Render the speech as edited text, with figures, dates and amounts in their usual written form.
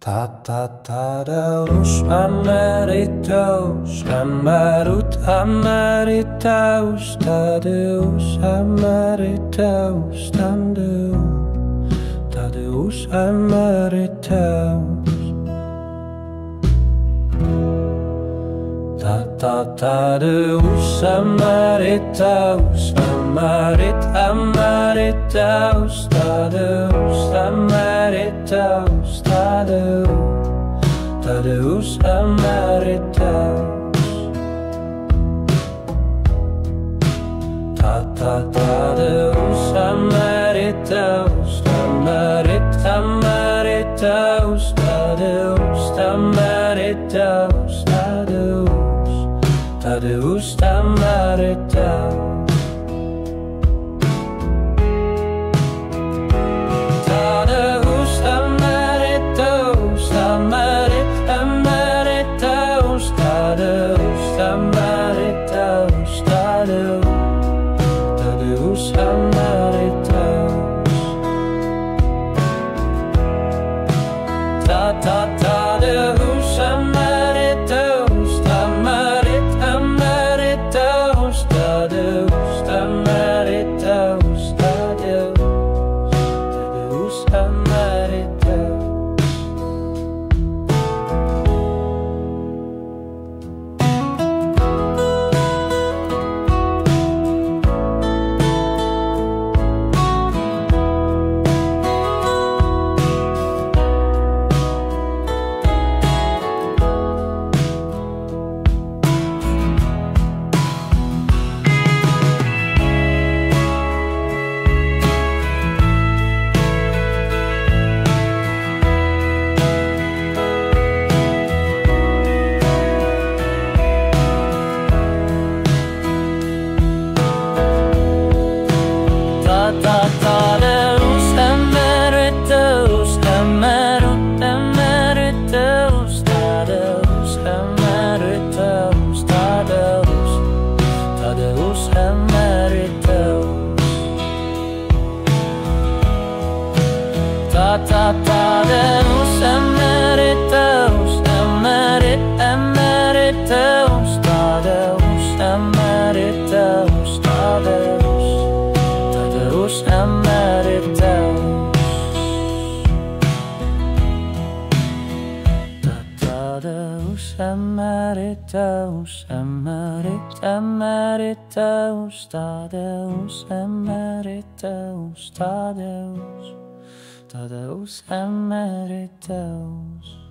Tatadeus emeritus, emerut emeritus, Tadeus emeritus, Tadeus emeritus. Tadeus emeritus, emeritus, Tadeus emeritus, Tadeus emeritus. Tadeus emeritus, emeritus, Tadeus emeritus, Tadeus emeritus. Tadeus emeritus, emeritus, Tadeus emeritus, Tadeus emeritus. Tadeus emeritus, emeritus, Tadeus emeritus, Tadeus emeritus.